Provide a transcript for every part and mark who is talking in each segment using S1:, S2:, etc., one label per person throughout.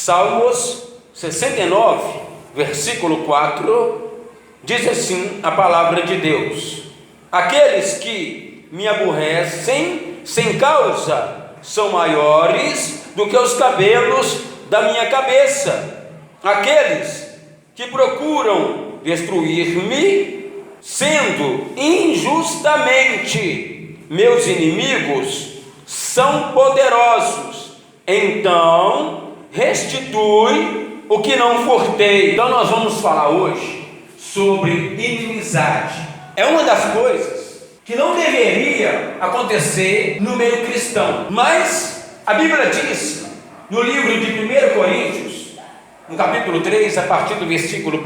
S1: Salmos 69, versículo 4, diz assim a palavra de Deus: aqueles que me aborrecem sem causa são maiores do que os cabelos da minha cabeça. Aqueles que procuram destruir-me, sendo injustamente meus inimigos, são poderosos. Então restitui o que não furtei. Então nós vamos falar hoje sobre inimizade. É uma das coisas que não deveria acontecer no meio cristão, mas a Bíblia diz no livro de 1 Coríntios, no capítulo 3, a partir do versículo 1,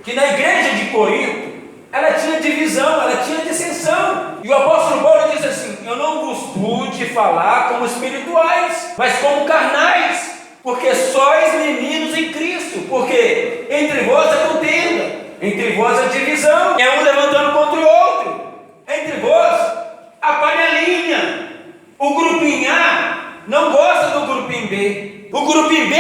S1: que na igreja de Corinto ela tinha divisão, ela tinha dissensão. E o apóstolo Paulo diz assim: eu não vos pude falar como espirituais, mas como carnais, porque sois meninos em Cristo. Porque entre vós a contenda, entre vós a divisão, é um levantando contra o outro. Entre vós a panelinha. O grupinho A não gosta do grupinho B. O grupinho B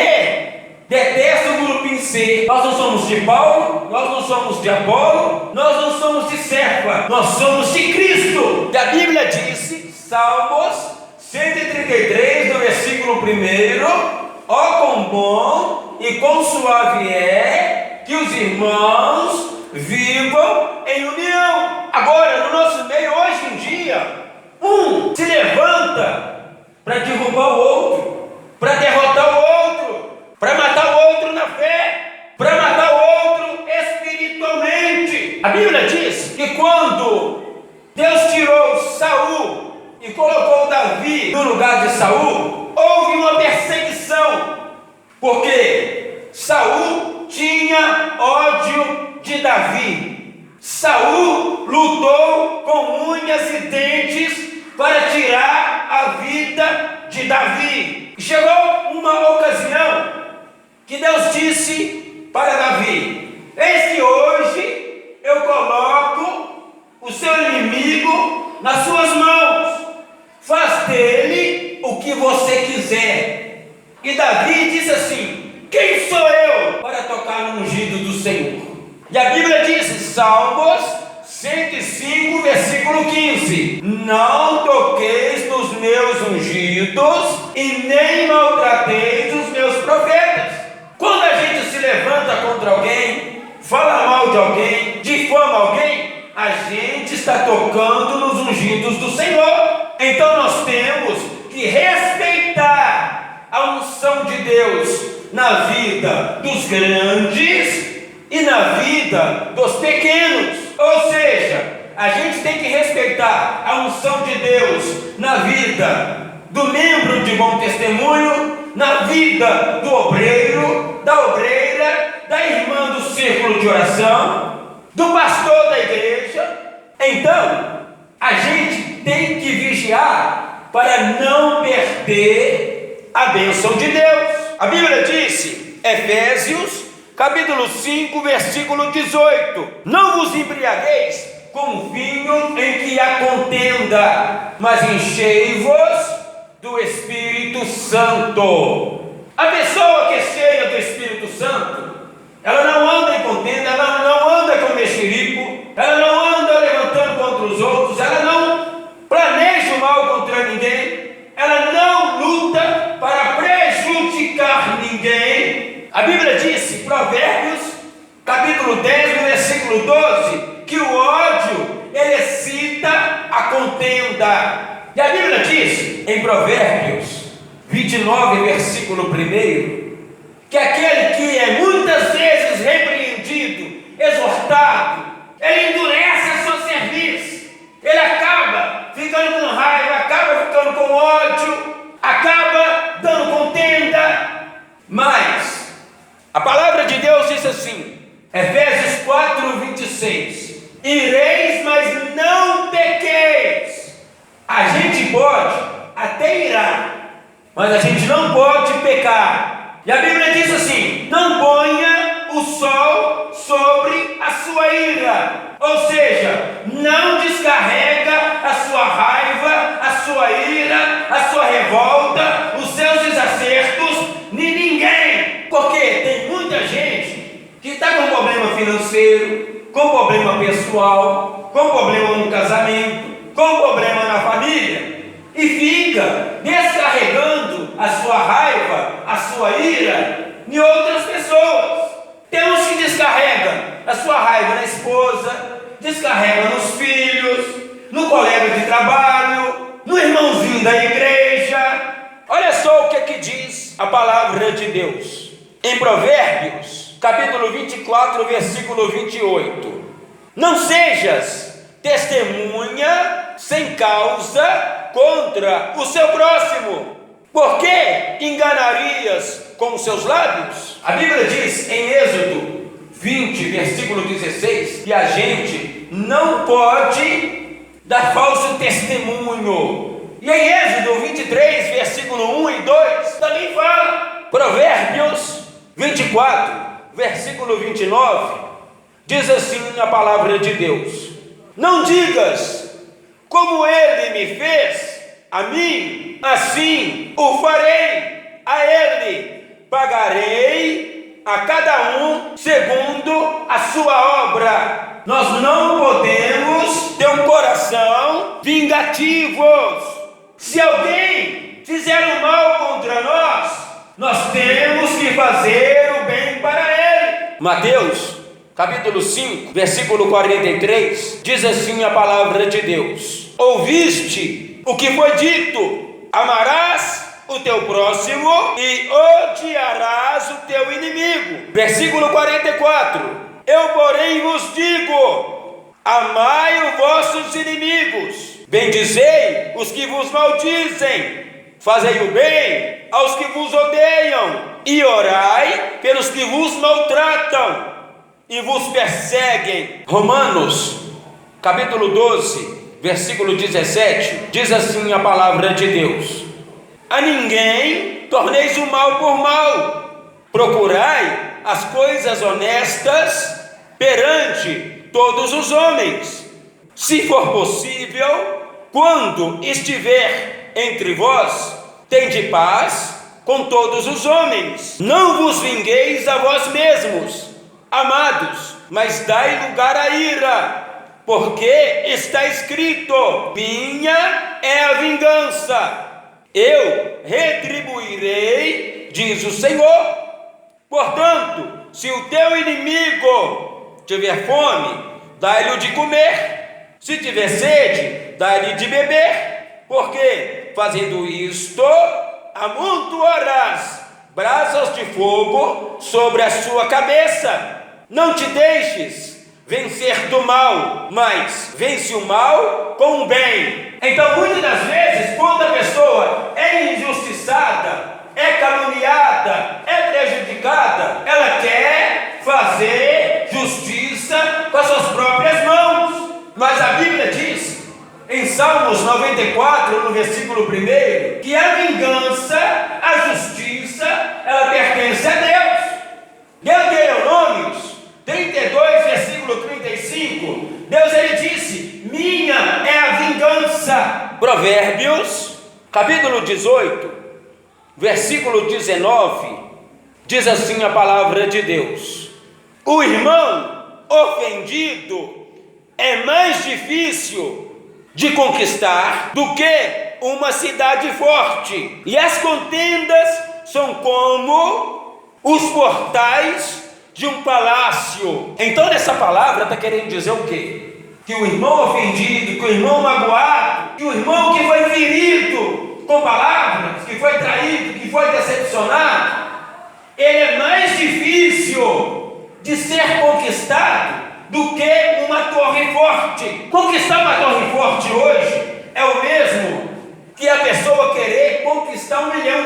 S1: detesta o grupinho C. Nós não somos de Paulo, nós não somos de Apolo, nós não somos de Cefa, nós somos de Cristo. E a Bíblia disse, Salmos 133, no versículo 1: ó quão bom e quão suave é que os irmãos vivam em união. Agora, no nosso meio, hoje em dia, um se levanta para derrubar o outro, para derrotar o outro, para matar o outro na fé, para matar o outro espiritualmente. A Bíblia diz que quando Deus tirou Saul e colocou Davi no lugar de Saul, houve uma perseguição, porque Saul tinha ódio de Davi. Saul lutou com unhas e dentes para tirar a vida de Davi. Chegou uma ocasião que Deus disse para Davi: eis que hoje eu coloco o seu inimigo nas suas mãos, faz dele o que você quiser. E Davi disse assim: quem sou eu para tocar no ungido do Senhor? E a Bíblia diz, Salmos 105, versículo 15: não toqueis nos meus ungidos e nem maltrateis os meus profetas. Quando a gente se levanta contra alguém, fala mal de alguém, difama alguém, a gente está tocando nos ungidos do Senhor. Então nós temos que respeitar a unção de Deus na vida dos grandes e na vida dos pequenos. Ou seja, a gente tem que respeitar a unção de Deus na vida do membro de bom testemunho, na vida do obreiro, da obreira, da irmã do círculo de oração, do pastor da igreja. Então, a gente tem que vigiar para não perder a bênção de Deus. A Bíblia disse, Efésios capítulo 5, versículo 18: não vos embriagueis com vinho em que há contenda, mas enchei-vos do Espírito Santo. A pessoa que é cheia do Espírito Santo, ela não anda em contenda, ela não anda com mexerico, ela não anda levantando contra os outros, ela não planeja o mal contra ninguém, ela não luta para prejudicar ninguém. A Bíblia disse, Provérbios, capítulo 10, no versículo 12, que o ódio, ele excita a contenda. E a Bíblia diz, em Provérbios 29, versículo 1, que aquele que é muitas vezes repreendido, exortado, ele endurece a sua cerviz, ele acaba ficando com raiva, acaba ficando com ódio, acaba dando contenda. Mas a palavra de Deus diz assim, Efésios 4, 26: ireis, mas não pequeis. A gente pode até irar, mas a gente não pode pecar. E a Bíblia diz assim: não ponha o sol sobre a sua ira. Ou seja, não descarrega a sua raiva, a sua ira, a sua revolta, os seus desacertos em ninguém. Porque tem muita gente que está com problema financeiro, com problema pessoal, com problema no casamento, com problema na família, e fica descarregando a sua raiva, a sua ira em outras pessoas. Tem uns que descarregam a sua raiva na esposa, descarrega nos filhos, no colega de trabalho, no irmãozinho da igreja. Olha só o que diz a palavra de Deus em Provérbios, capítulo 24, versículo 28. Não sejas testemunha sem causa contra o seu próximo, porque enganarias com os seus lábios. A Bíblia diz em Êxodo 20, versículo 16, que a gente não pode dar falso testemunho. E em Êxodo 23, versículo 1 e 2, também fala. Provérbios 24, versículo 29, diz assim a palavra de Deus: não digas, como ele me fez a mim, assim o farei a ele, pagarei a cada um segundo a sua obra. Nós não podemos ter um coração vingativo. Se alguém fizer o mal contra nós temos que fazer o bem para ele. Mateus capítulo 5, versículo 43, diz assim a palavra de Deus: ouviste o que foi dito, amarás o teu próximo e odiarás o teu inimigo. Versículo 44, eu porém vos digo, amai os vossos inimigos, bendizei os que vos maldizem, fazei o bem aos que vos odeiam, e orai pelos que vos maltratam e vos perseguem. Romanos capítulo 12, versículo 17, diz assim a palavra de Deus: a ninguém torneis o mal por mal, procurai as coisas honestas perante todos os homens, se for possível, quando estiver entre vós, tende paz com todos os homens. Não vos vingueis a vós mesmos, amados, mas dai lugar à ira, porque está escrito: minha é a vingança, eu retribuirei, diz o Senhor. Portanto, se o teu inimigo tiver fome, dai-lhe de comer, se tiver sede, dai-lhe de beber, porque fazendo isto, amontoarás brasas de fogo sobre a sua cabeça. Não te deixes vencer do mal, mas vence o mal com o bem. Então, muitas das vezes, quando a pessoa é injustiçada, é caluniada, é prejudicada, ela quer fazer justiça com as suas próprias mãos. Mas a Bíblia diz em Salmos 94, no versículo 1, que a vingança, a justiça, ela pertence a Deus. Deuteronômios 32, versículo 35, Deus ele disse: minha é a vingança. Provérbios capítulo 18, versículo 19, diz assim a palavra de Deus: o irmão ofendido é mais difícil de conquistar do que uma cidade forte, e as contendas são como os portais de um palácio. Então nessa palavra está querendo dizer o quê? Que o irmão ofendido, que o irmão magoado, que o irmão que foi ferido com palavras, que foi traído, que foi decepcionado, ele é mais difícil de ser conquistado do que uma torre forte. Conquistar uma torre forte hoje é o mesmo que a pessoa querer conquistar R$1 milhão.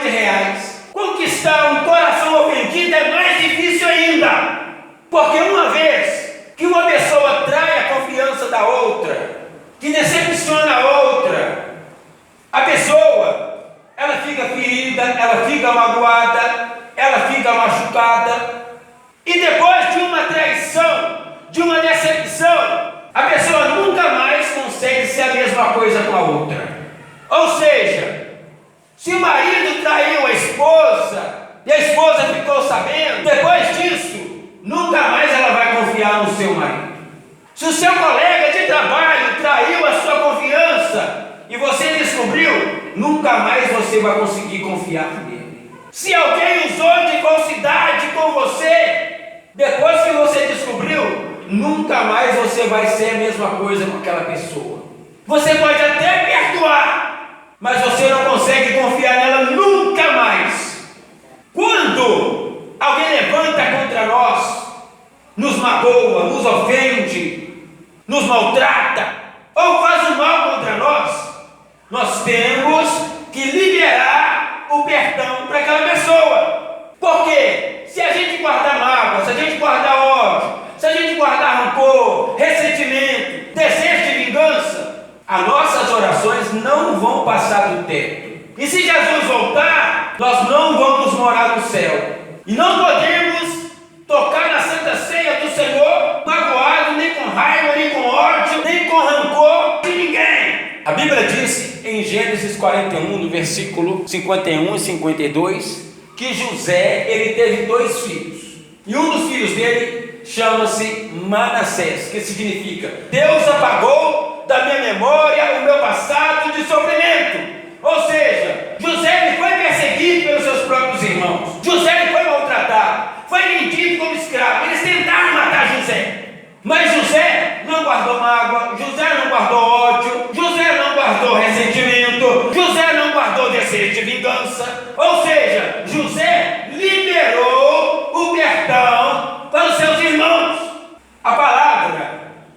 S1: Conquistar um coração ofendido é mais difícil ainda, porque uma vez que uma pessoa trai a confiança da outra, que decepciona a outra, a pessoa, ela fica ferida, ela fica magoada, ela fica machucada, e depois de uma traição, de uma decepção, a pessoa nunca mais consegue ser a mesma coisa com a outra. Ou seja, se o marido traiu a esposa, e a esposa ficou sabendo, sabendo, depois disso, nunca mais ela vai confiar no seu marido. Se o seu colega de trabalho traiu a sua confiança e você descobriu, nunca mais você vai conseguir confiar nele. Se alguém usou de falsidade com você, depois que você descobriu, nunca mais você vai ser a mesma coisa com aquela pessoa. Você pode até perdoar, mas você não consegue confiar nela nunca mais. Quando alguém levanta contra nós, nos magoa, nos ofende, nos maltrata ou faz o mal contra nós temos que liberar o perdão para aquela pessoa. Porque se a gente guardar mágoa, se a gente guardar ódio, se a gente guardar rancor, ressentimento, desejo de vingança, as nossas orações não vão passar do teto. E se Jesus voltar, nós não vamos morar no céu. E não podemos tocar na Santa Ceia do Senhor magoado, nem com raiva, nem com ódio, nem com rancor de ninguém. A Bíblia diz em Gênesis 41, no versículo 51 e 52, que José, ele teve 2 filhos. E um dos filhos dele chama-se Manassés, que significa: Deus apagou da minha memória o meu passado de sofrimento. Ou seja, José ele foi perseguido pelos seus próprios irmãos. José ele foi maltratado, foi vendido como escravo. Eles tentaram matar José, mas José não guardou mágoa, José não guardou ódio, José não guardou ressentimento, José não guardou desejo de vingança. Ou seja, José liberou o perdão para os seus irmãos. A palavra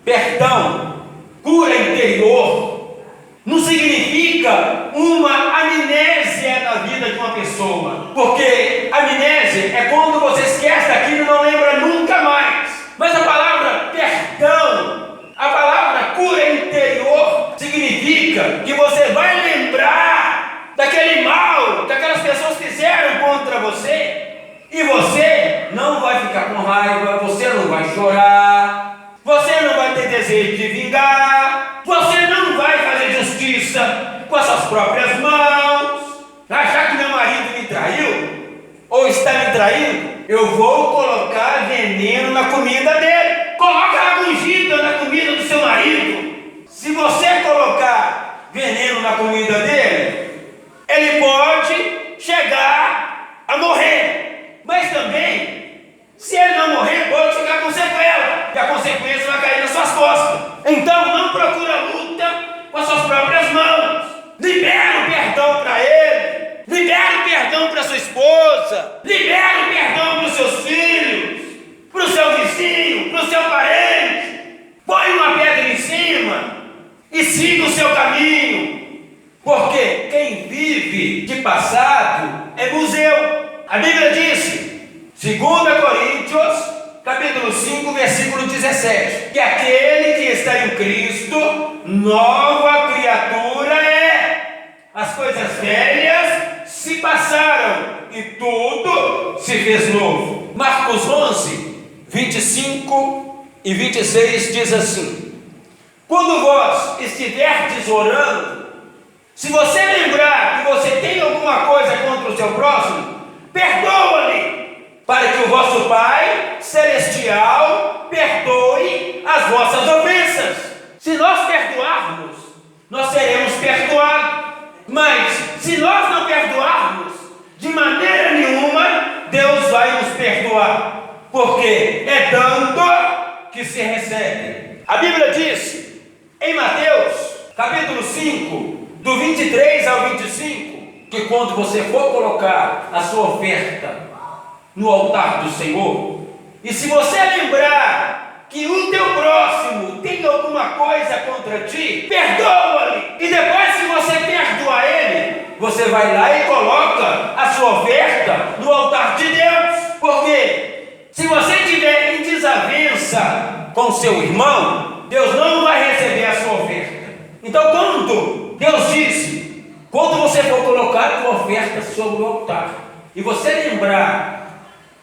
S1: perdão, cura interior, não significa uma amnésia na vida de uma pessoa, porque amnésia é quando você esquece daquilo e não lembra nunca mais. Mas a palavra perdão, a palavra cura interior, significa que você vai lembrar daquele mal que aquelas pessoas fizeram contra você, e você não vai ficar com raiva, você não vai chorar, você não vai ter desejo de vingar, você não vai fazer justiça com as suas próprias mãos. Já que meu marido me traiu, ou está me traindo, eu vou colocar veneno na comida dele. Coloca água ungida na comida do seu marido. Se você colocar veneno na comida dele, ele pode chegar a morrer. Mas também, se ele não morrer, pode ficar com sequela, e a consequência vai cair nas suas costas. Então não procura luta com as suas próprias mãos. Libera o perdão para ele. Libera o perdão para sua esposa. Libera o perdão para os seus filhos, para o seu vizinho, para o seu parente. Põe uma pedra em cima e siga o seu caminho. Porque quem vive de passado é museu. A Bíblia disse, 2 Coríntios, capítulo 5, versículo 17, que aquele que está em Cristo, nova criatura é. As coisas velhas se passaram e tudo se fez novo. Marcos 11, 25 e 26 diz assim: quando vós estiverdes orando, se você lembrar que você tem alguma coisa contra o seu próximo, perdoa-lhe, para que o vosso Pai Celestial perdoe as vossas ofensas. Se nós perdoarmos, nós seremos perdoados. Mas se nós não perdoarmos, de maneira nenhuma, Deus vai nos perdoar. Porque é dando que se recebe. A Bíblia diz, em Mateus, capítulo 5, do 23 ao 25, que quando você for colocar a sua oferta no altar do Senhor, e se você lembrar que o teu próximo tem alguma coisa contra ti, perdoa-lhe. E depois que você perdoar ele, você vai lá e coloca a sua oferta no altar de Deus. Porque se você tiver em desavença com seu irmão, Deus não vai receber a sua oferta. Então quando Deus disse, quando você for colocar a tua oferta sobre o altar, e você lembrar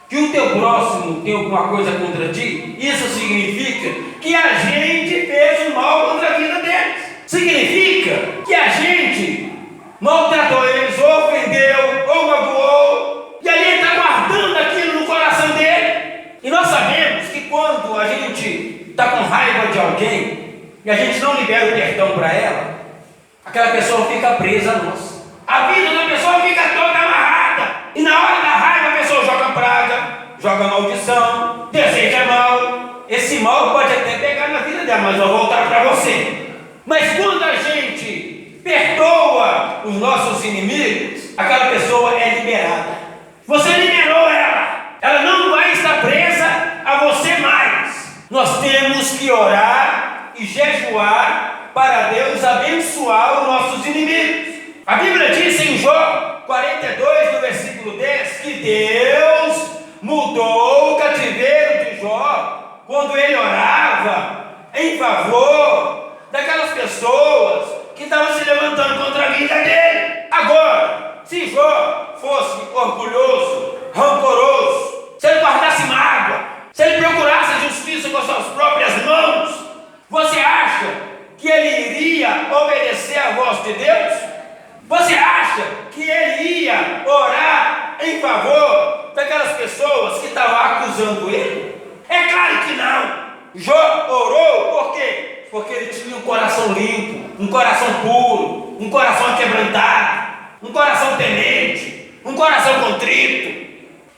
S1: que o teu próximo tem alguma coisa contra ti, isso significa que a gente fez o mal contra a vida deles. Significa que a gente maltratou eles, ou ofendeu, ou magoou, e aí ele está guardando aquilo no coração. alguém e a gente não libera o perdão para ela, aquela pessoa fica presa a nós. A vida da pessoa fica toda amarrada. E na hora da raiva a pessoa joga praga, joga maldição, deseja mal. Esse mal pode até pegar na vida dela, mas vai voltar para você. Mas quando a gente perdoa os nossos inimigos, aquela pessoa é liberada. Você liberou ela não vai estar presa a você mais. Nós temos que orar e jejuar para Deus abençoar os nossos inimigos. A Bíblia diz em Jó 42, no versículo 10, que Deus mudou o cativeiro de Jó quando ele orava em favor daquelas pessoas que estavam se levantando contra a vida dele. Agora, se Jó fosse orgulhoso, rancoroso, se ele guardasse mágoa, se ele procurasse a justiça com suas próprias mãos, você acha que ele iria obedecer à voz de Deus? Você acha que ele ia orar em favor daquelas pessoas que estavam acusando ele? É claro que não. Jó orou por quê? Porque ele tinha um coração limpo, um coração puro, um coração quebrantado, um coração temente, um coração contrito.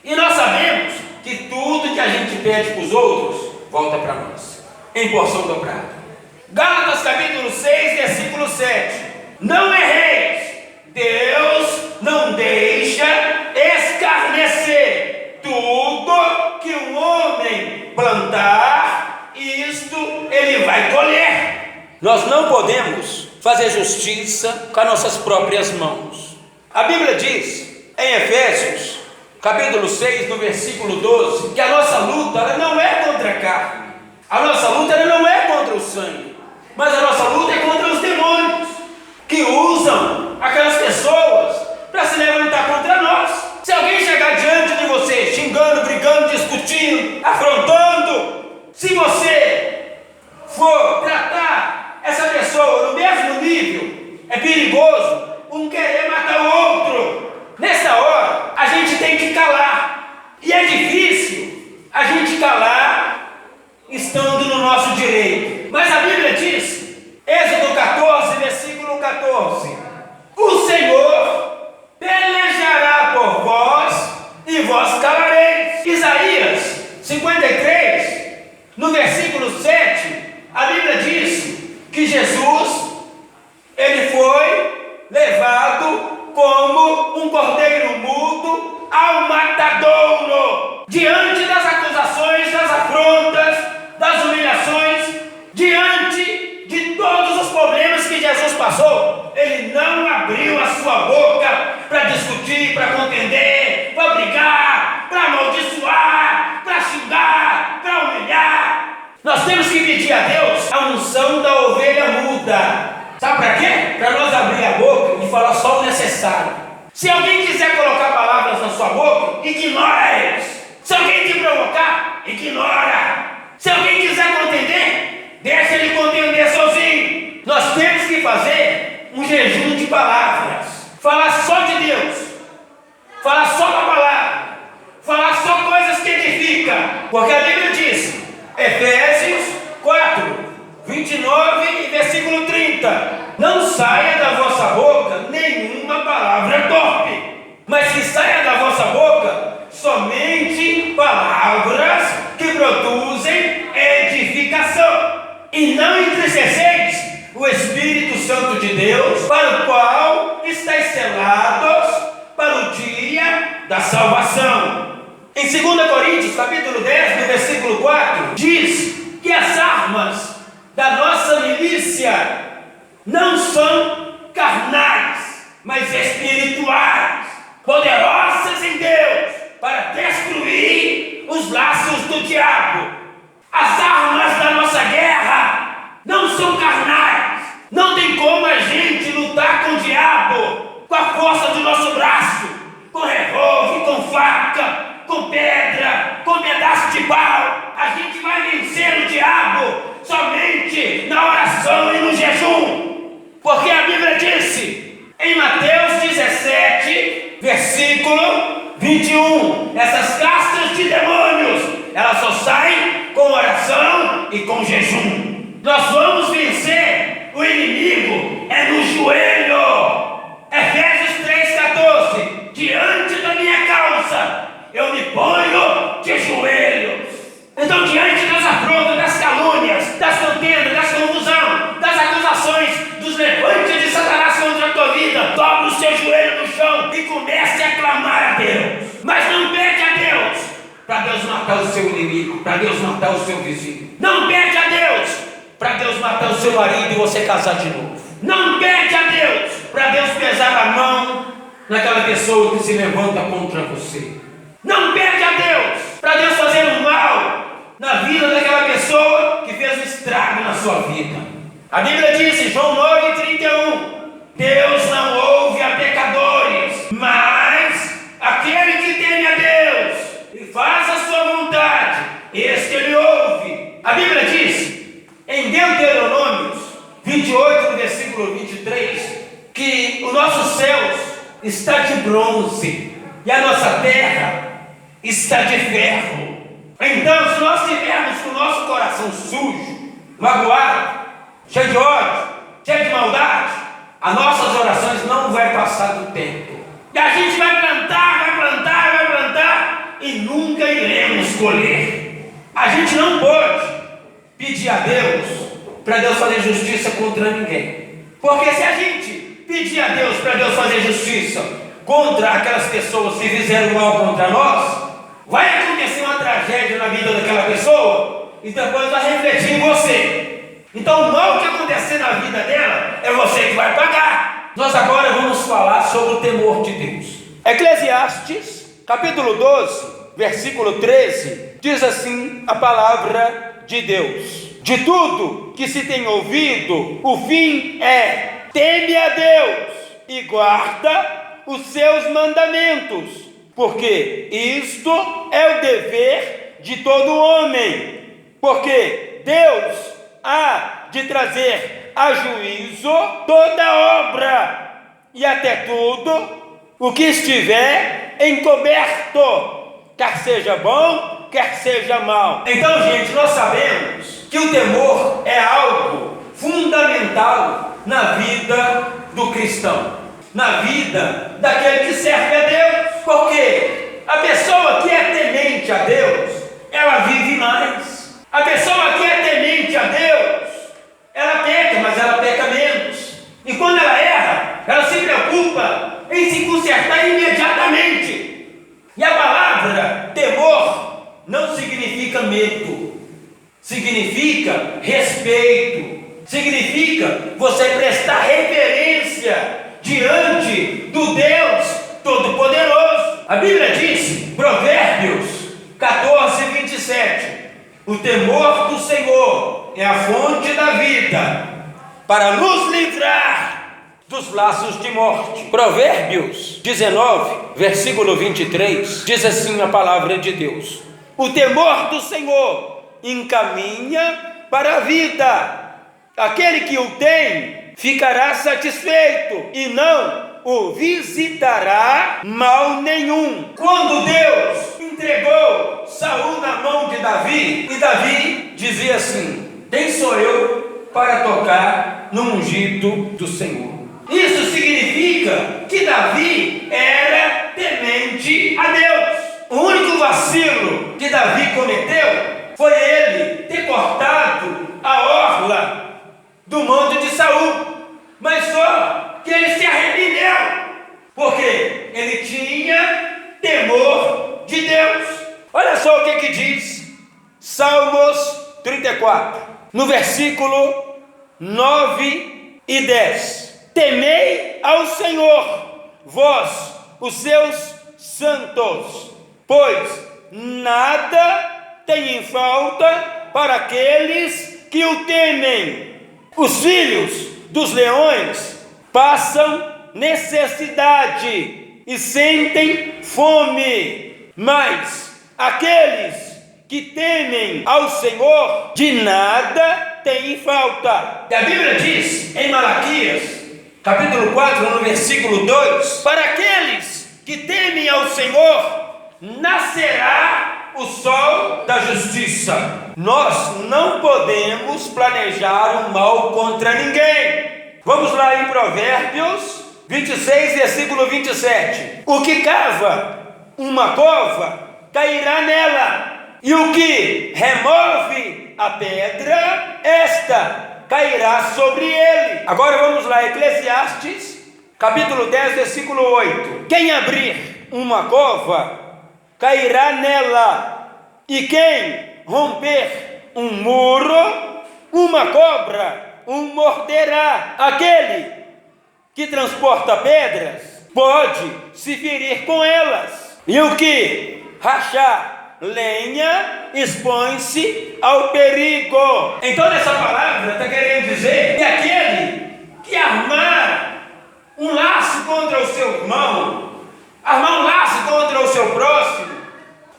S1: E nós sabemos que tudo que a gente pede para os outros volta para nós, em porção dobrada. Gálatas capítulo 6, versículo 7. Não erreis, Deus não deixa escarnecer. Tudo que um homem plantar, isto ele vai colher. Nós não podemos fazer justiça com as nossas próprias mãos. A Bíblia diz em Efésios capítulo 6, no versículo 12, que a nossa luta ela não é contra a carne, a nossa luta ela não é contra o sangue, mas a nossa luta é contra os demônios que usam aquelas pessoas para se levantar contra nós. Se alguém chegar diante de você xingando, brigando, discutindo, afrontando, se você for tratar essa pessoa no mesmo nível, é perigoso um querer matar o outro. Nessa hora, a gente tem que calar. E é difícil a gente calar estando no nosso direito. Mas a Bíblia diz, Êxodo 14, versículo 14: o Senhor pelejará por vós e vós calareis. Isaías 53, no versículo 7, a Bíblia diz que Jesus, ele foi levado como um cordeiro mudo ao matadouro, diante das acusações, das afrontas, das humilhações, diante de todos os problemas que Jesus passou. Ele não abriu a sua boca para discutir, para contender, para brigar, para amaldiçoar, para xingar, para humilhar. Nós temos que pedir a Deus a unção da ovelha muda. Sabe para quê? Para nós abrir a boca e falar só o necessário. Se alguém quiser colocar palavras na sua boca, ignora eles. Se alguém te provocar, ignora. Se alguém quiser contender, deixa ele contender sozinho. Nós temos que fazer um jejum de palavras. Falar só de Deus. Falar só da palavra. Falar só coisas que edificam. Porque a Bíblia diz, Efésios 4, 29 e versículo 30: não saia da vossa boca nenhuma palavra torpe, mas que saia da vossa boca somente palavras que produzem edificação. E não entristeceis o Espírito Santo de Deus, para o qual estáis selados para o dia da salvação. Em 2 Coríntios capítulo 10, no versículo 4, diz que as armas da nossa milícia não são carnais, mas espirituais, poderosas em Deus para destruir os laços do diabo. As armas da nossa guerra não são carnais. Não tem como a gente lutar com o diabo com a força do nosso braço, com revólver, com faca, com pedra, com pedaço de pau. A gente vai vencer o diabo somente na oração e no jejum, porque a Bíblia disse em Mateus 17, versículo 21, essas castas de demônios, elas só saem com oração e com jejum. Nós vamos vencer o inimigo no joelho. Efésios 3,14. Diante da minha causa, eu me ponho de joelhos. Então, diante das afrontas, das calúnias, das contendas, das confusão, das acusações, dos levantes de Satanás contra a tua vida, dobre o seu joelho no chão e comece a clamar a Deus. Mas não pede a Deus para Deus matar o seu inimigo, para Deus matar o seu vizinho. Não pede a Deus para Deus matar o seu marido e você casar de novo. Não pede a Deus para Deus pesar a mão naquela pessoa que se levanta contra você. Não pede a Deus para Deus fazer o mal na vida daquela pessoa que fez um estrago na sua vida. A Bíblia diz em João 9,31: Deus não ouve a pecadores, mas aquele que teme a Deus e faz a sua vontade, este Ele ouve. A Bíblia diz em Deuteronômio 28, no versículo 23, que os nossos céus está de bronze e a nossa terra está de ferro. Então, se nós tivermos com o nosso coração sujo, magoado, cheio de ódio, cheio de maldade, as nossas orações não vão passar do tempo. E a gente vai plantar e nunca iremos colher. A gente não pode pedir a Deus para Deus fazer justiça contra ninguém. Porque se a gente pedir a Deus para Deus fazer justiça contra aquelas pessoas que fizeram mal contra nós, vai acontecer uma tragédia na vida daquela pessoa e depois vai refletir em você. Então o mal que acontecer na vida dela é você que vai pagar. Nós agora vamos falar sobre o temor de Deus. Eclesiastes, capítulo 12, versículo 13, diz assim a palavra de Deus: de tudo que se tem ouvido, o fim é: teme a Deus e guarda os seus mandamentos, porque isto é o dever de todo homem, porque Deus há de trazer a juízo toda obra e até tudo o que estiver encoberto, quer seja bom, quer seja mal. Então, gente, nós sabemos que o temor é algo fundamental na vida do cristão, na vida daquele que serve a Deus, porque a pessoa que é temente a Deus, ela vive mais. A pessoa que é temente a Deus, ela peca, mas ela peca menos. E quando ela erra, ela se preocupa em se consertar imediatamente. E a palavra temor não significa medo, significa respeito, significa você prestar reverência diante do Deus Todo-Poderoso. A Bíblia diz, Provérbios 14, 27, o temor do Senhor é a fonte da vida, para nos livrar dos laços de morte. Provérbios 19, versículo 23, diz assim a palavra de Deus: o temor do Senhor encaminha para a vida, aquele que o tem ficará satisfeito e não o visitará mal nenhum. Quando Deus entregou Saul na mão de Davi, e Davi dizia assim: quem sou eu para tocar no ungido do Senhor? Isso significa que Davi era temente a Deus. O único vacilo que Davi cometeu foi ele ter cortado a orla do monte de Saul, mas só que ele se arrependeu, porque ele tinha temor de Deus. Olha só o que diz Salmos 34, no versículo 9 e 10: temei ao Senhor, vós, os seus santos, pois nada tem em falta para aqueles que o temem. Os filhos dos leões passam necessidade e sentem fome, mas aqueles que temem ao Senhor de nada têm falta. E a Bíblia diz em Malaquias, capítulo 4, no versículo 2: para aqueles que temem ao Senhor, nascerá o sol da justiça. Nós não podemos planejar o mal contra ninguém. Vamos lá em Provérbios 26, versículo 27. O que cava uma cova cairá nela, e o que remove a pedra, esta cairá sobre ele. Agora vamos lá, Eclesiastes, capítulo 10, versículo 8. Quem abrir uma cova, cairá nela, e quem romper um muro, uma cobra o morderá. Aquele que transporta pedras pode se ferir com elas, e o que rachar lenha expõe-se ao perigo. Então essa palavra está querendo dizer que aquele que armar um laço contra o seu irmão, armar um laço contra o seu próximo,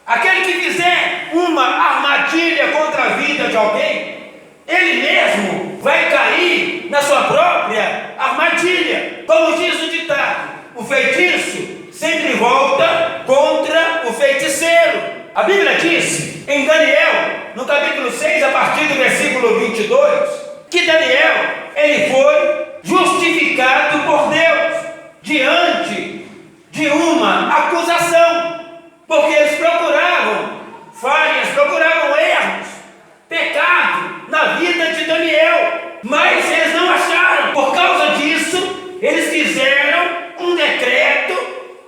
S1: aquele que fizer uma armadilha contra a vida de alguém, ele mesmo vai cair na sua própria armadilha. Como diz o ditado, o feitiço sempre volta contra o feiticeiro. A Bíblia diz em Daniel, no capítulo 6, a partir do versículo 22, que Daniel, ele foi justificado por Deus diante de uma acusação, porque eles procuravam falhas, procuravam erros, pecado na vida de Daniel, mas eles não acharam. Por causa disso, eles fizeram um decreto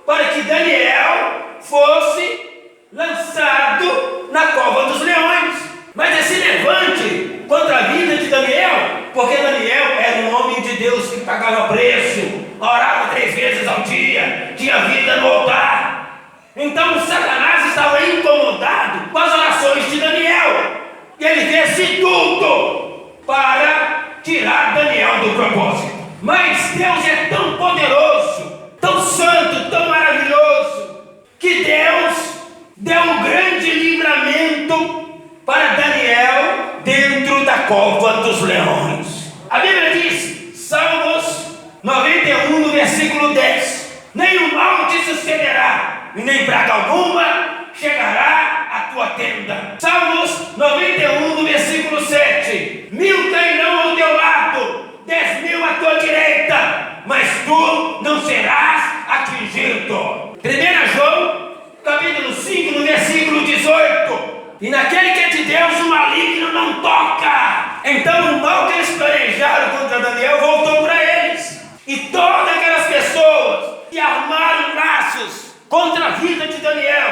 S1: para que Daniel fosse lançado na cova dos leões. Mas esse levante contra a vida de Daniel, porque Daniel era um homem de Deus que pagava preço, orava 3 vezes ao dia, tinha vida no altar. Então Satanás estava incomodado com as orações de Daniel, e ele fez de tudo para tirar Daniel do propósito. Mas Deus é tão poderoso, tão santo, tão maravilhoso, que Deus deu um grande livramento para Daniel dentro da cova dos leões. A Bíblia diz, Salmos 91, no versículo 10: nenhum mal te sucederá, e nem praga alguma chegará à tua tenda. Salmos 91, no versículo 7: 1000 cairão ao teu lado, 10.000 à tua direita, mas tu não serás atingido. 1 João, capítulo 5, no versículo 18: e naquele que é de Deus o maligno não toca. Então o mal que eles planejaram contra Daniel voltou para eles, e todas aquelas pessoas que armaram laços contra a vida de Daniel,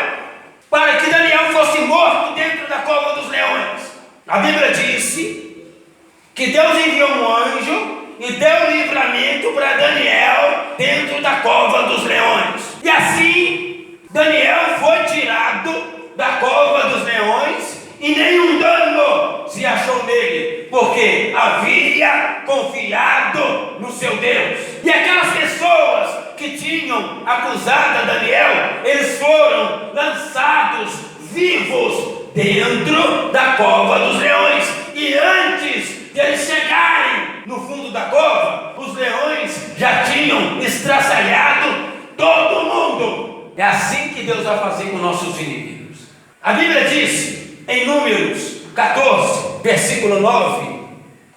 S1: para que Daniel fosse morto dentro da cova dos leões. A Bíblia disse que Deus enviou um anjo e deu livramento para Daniel dentro da cova dos leões. E assim, Daniel foi tirado da cova dos leões e nenhum dano se achou nele, porque havia confiado no seu Deus. E aquelas pessoas que tinham acusado Daniel, eles foram lançados vivos dentro da cova dos leões. E antes de eles chegarem no fundo da cova, os leões já tinham estraçalhado todo mundo. É assim que Deus vai fazer com nossos inimigos. A Bíblia diz em Números 14, versículo 9,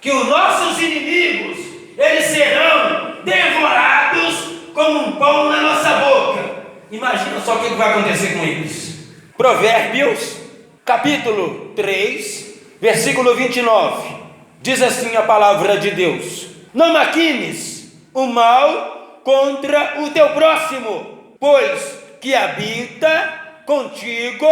S1: que os nossos inimigos, eles serão devorados como um pão na nossa boca. Imagina só o que vai acontecer com eles. Provérbios, capítulo 3, versículo 29, diz assim a palavra de Deus: não maquines o mal contra o teu próximo, pois que habita contigo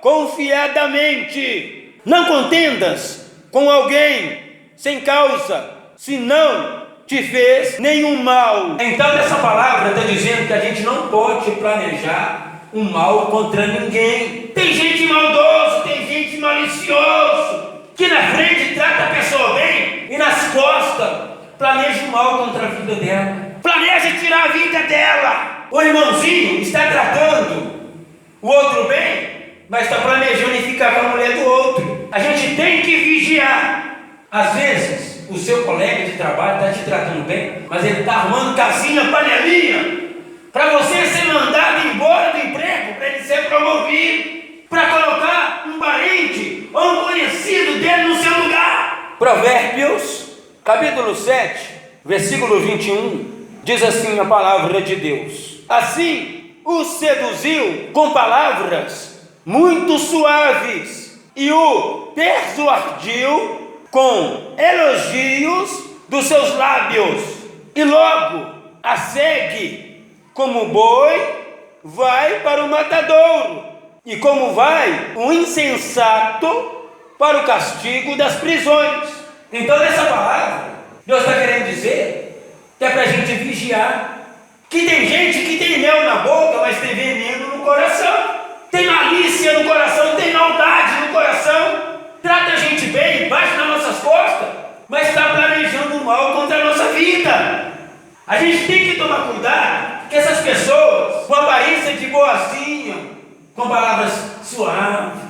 S1: confiadamente. Não contendas com alguém sem causa, se não te fez nenhum mal. Então essa palavra está dizendo que a gente não pode planejar um mal contra ninguém. Tem gente maldoso, tem gente malicioso, que na frente trata a pessoa bem e nas costas planeja o mal contra a vida dela, planeja tirar a vida dela. O irmãozinho está tratando o outro bem, mas está planejando em ficar com a mulher do outro. A gente tem que vigiar. Às vezes o seu colega de trabalho está te tratando bem, mas ele está arrumando casinha, panelinha, para você ser mandado embora do emprego, para ele ser promovido, para colocar um parente Provérbios, capítulo 7, versículo 21, diz assim a palavra de Deus: assim o seduziu com palavras muito suaves e o persuadiu com elogios dos seus lábios, e logo a segue como boi vai para o matadouro, e como vai o insensato para o castigo das prisões. Então nessa palavra Deus está querendo dizer que é para a gente vigiar, que tem gente que tem mel na boca, mas tem veneno no coração, tem malícia no coração, tem maldade no coração, trata a gente bem, bate nas nossas costas, mas está planejando mal contra a nossa vida. A gente tem que tomar cuidado que essas pessoas, com aparência de boazinha, com palavras suaves,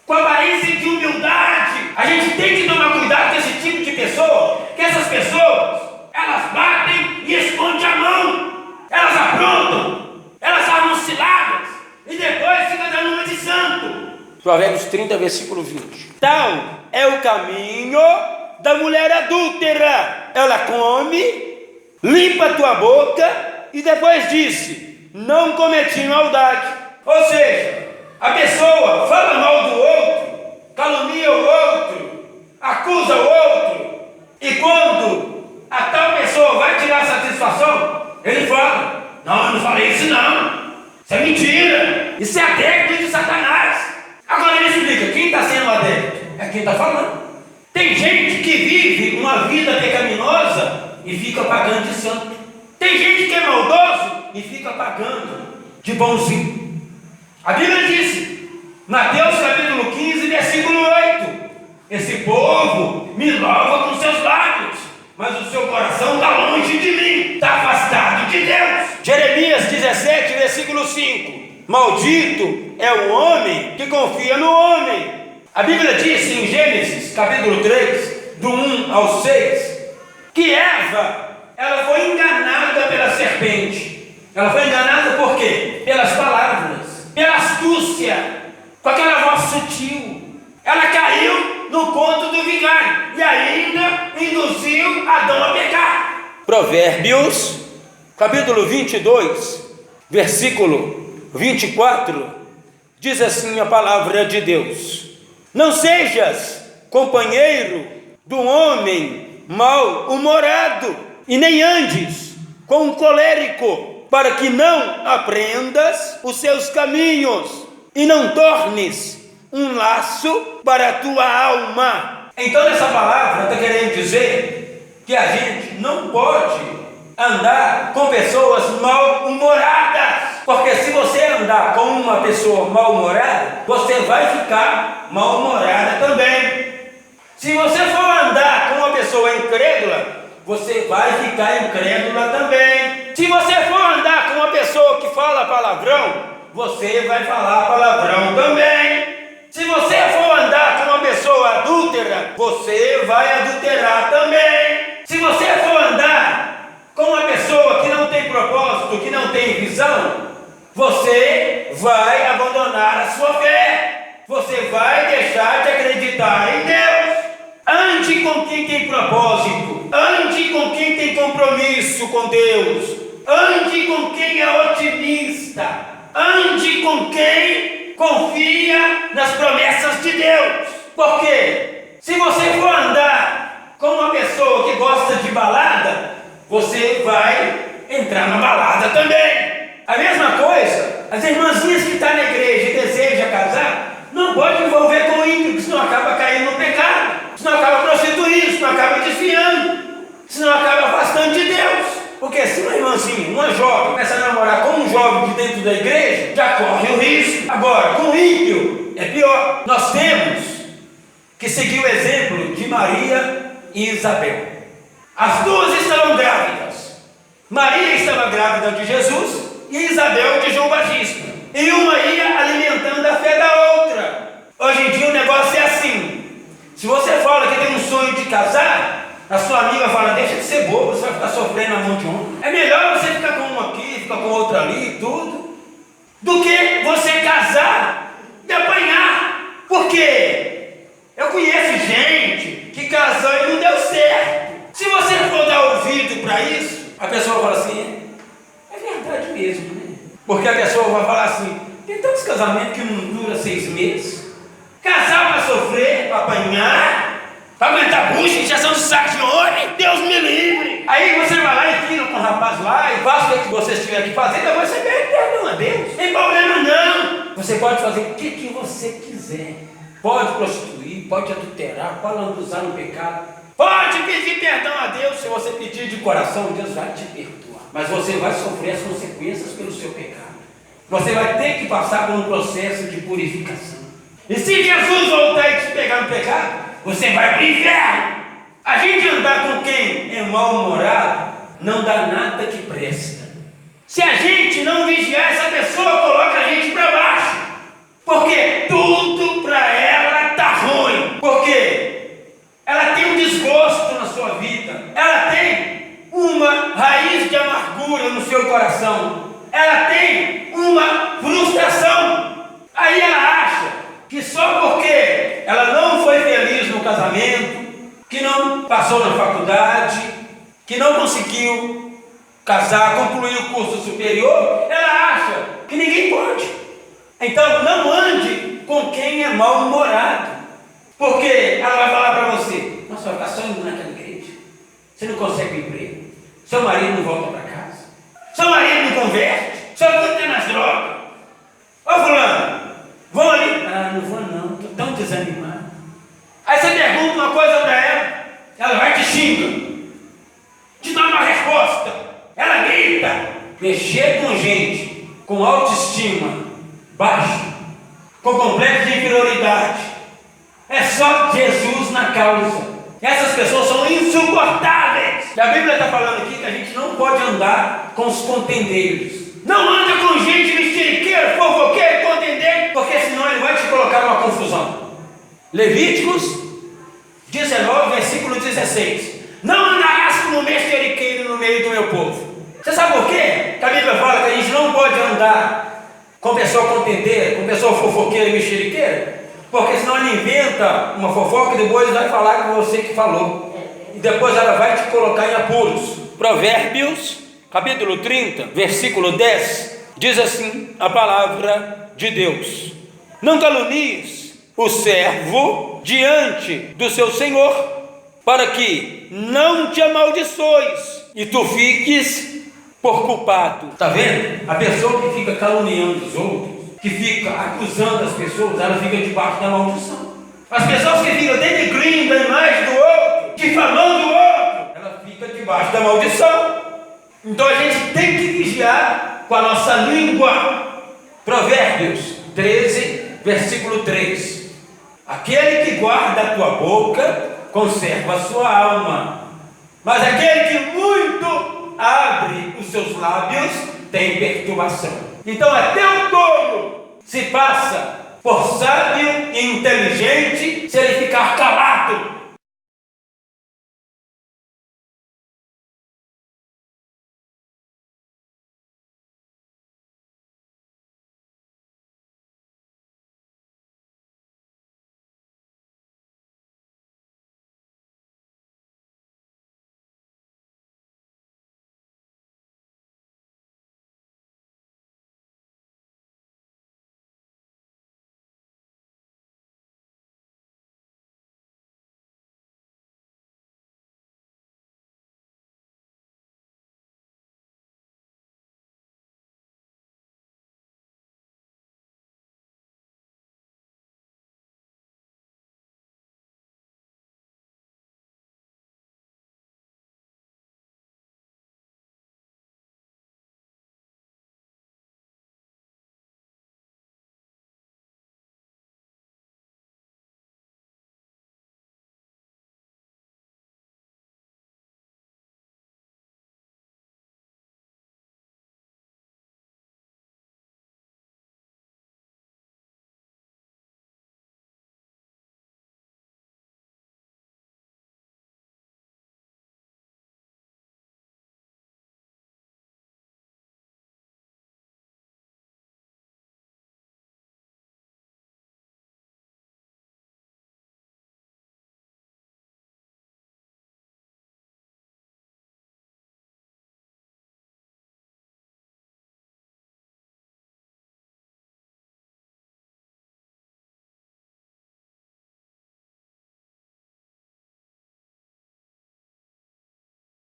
S1: com aparência de humildade, a gente tem que tomar cuidado com esse tipo de pessoa, que essas pessoas, elas batem e escondem a mão, elas aprontam, elas armam ciladas e depois fica dando uma de santo. Provérbios 30, versículo 20. Tal é o caminho da mulher adúltera. Ela come, limpa a tua boca e depois disse: não cometi maldade. Ou seja, a pessoa fala mal do outro, calunia o outro, acusa o outro, e quando a tal pessoa vai tirar satisfação, ele fala: não, eu não falei isso não, isso é mentira, isso é adepto de Satanás. Agora ele explica: quem está sendo adepto? É quem está falando. Tem gente que vive uma vida pecaminosa e fica pagando de santo. Tem gente que é maldoso e fica pagando de bonzinho. A Bíblia disse, Mateus capítulo 15, versículo 8: esse povo me louva com seus lábios, mas o seu coração está longe de mim, está afastado de Deus. Jeremias 17, versículo 5: maldito é o homem que confia no homem. A Bíblia diz em Gênesis capítulo 3, do 1 ao 6, que Eva, ela foi enganada pela serpente. Ela foi enganada por quê? Pelas palavras, pela astúcia, com aquela voz sutil. Ela caiu no conto do vigário e ainda induziu Adão a pecar. Provérbios, capítulo 22, versículo 24, diz assim a palavra de Deus: não sejas companheiro do homem mal-humorado, e nem andes com um colérico, para que não aprendas os seus caminhos e não tornes um laço para a tua alma. Então essa palavra está querendo dizer que a gente não pode andar com pessoas mal-humoradas, porque se você andar com uma pessoa mal-humorada, você vai ficar mal-humorada também. Se você for andar com uma pessoa incrédula, você vai ficar incrédula também. Se você for andar com uma pessoa que fala palavrão, você vai falar palavrão também. Se você for andar com uma pessoa adúltera, você vai adulterar também. Se você for andar com uma pessoa que não tem propósito, que não tem visão, você vai abandonar a sua fé. Você vai deixar de acreditar em Deus. Ande com quem tem propósito, ande com quem tem compromisso com Deus, ande com quem é otimista, ande com quem confia nas promessas de Deus. Porque se você for andar com uma pessoa que gosta de balada, você vai entrar na balada também. A mesma coisa, as irmãzinhas que estão na igreja e desejam casar, não pode envolver com ímpio, senão acaba caindo no pecado, senão acaba prostituindo, senão acaba desviando, senão acaba afastando de Deus. Porque se uma irmãzinha, uma jovem, começa a namorar com um jovem de dentro da igreja, já corre o risco. Agora, com o ímpio, é pior. Nós temos que seguir o exemplo de Maria e Isabel. As duas estavam grávidas. Maria estava grávida de Jesus e Isabel de João Batista. E uma ia alimentando a fé da outra. Hoje em dia o negócio é assim: se você fala que tem um sonho de casar, a sua amiga fala: deixa de ser bobo, você vai ficar sofrendo na mão de um. É melhor você ficar com uma aqui, ficar com outra ali e tudo, do que você casar e apanhar. Por quê? Eu conheço gente que casou casamento que não dura 6 meses. Casal para sofrer, para apanhar, para aguentar bucha, injeção de saco de homem. Deus me livre. Aí você vai lá e tira com o rapaz lá e faz o que você estiver que fazer, depois você pede perdão a Deus. Sem problema não. Você pode fazer o que você quiser. Pode prostituir, pode adulterar, pode abusar no pecado. Pode pedir perdão a Deus. Se você pedir de coração, Deus vai te perdoar. Mas você vai sofrer as consequências pelo seu pecado. Você vai ter que passar por um processo de purificação. E se Jesus voltar e te pegar no pecado, você vai para o inferno. A gente andar com quem é mal-humorado não dá nada que presta. Se a gente não vigiar, essa pessoa coloca a gente para baixo. Porque tudo para ela está ruim. Porque ela tem um desgosto na sua vida. Ela tem uma raiz de amargura no seu coração. Ela tem uma frustração. Aí ela acha que só porque ela não foi feliz no casamento, que não passou na faculdade, que não conseguiu casar, concluir o curso superior, ela acha que ninguém pode. Então não ande com quem é mal-humorado, porque ela vai falar para você: nossa, vai ficar só indo naquela igreja, você não consegue emprego, seu marido não volta para casa, seu marido não converte, seu marido tem nas drogas. Ô fulano, vão ali? Ah, não vou não, estou tão desanimado. Aí você pergunta uma coisa para ela vai te xinga, te dá uma resposta, ela grita. Mexer com gente com autoestima baixa, com complexo de inferioridade, é só Jesus na causa. Essas pessoas são insuportáveis. E a Bíblia está falando aqui que a gente não pode andar com os contendeiros. Não anda com gente mexeriqueira, fofoqueira, contendeiro, porque senão ele vai te colocar numa confusão. Levíticos 19, versículo 16. Não andarás como mexeriqueiro no meio do meu povo. Você sabe por quê? Que a Bíblia fala que a gente não pode andar com pessoa contendeira, com pessoa fofoqueira e mexeriqueira, porque senão ela inventa uma fofoca e depois vai falar com você que falou. E depois ela vai te colocar em apuros. Provérbios, capítulo 30, versículo 10, diz assim a palavra de Deus: não calunies o servo diante do seu senhor, para que não te amaldiçoes e tu fiques por culpado. Está vendo? A pessoa que fica caluniando os outros, que fica acusando as pessoas, ela fica debaixo da maldição. As pessoas que ficam denegrindo a imagem do outro, difamando o outro, ela fica debaixo da maldição. Então a gente tem que vigiar com a nossa língua. Provérbios 13, versículo 3. Aquele que guarda a tua boca conserva a sua alma, mas aquele que muito abre os seus lábios tem perturbação. Então até o tolo se passa por sábio e inteligente se ele ficar calado.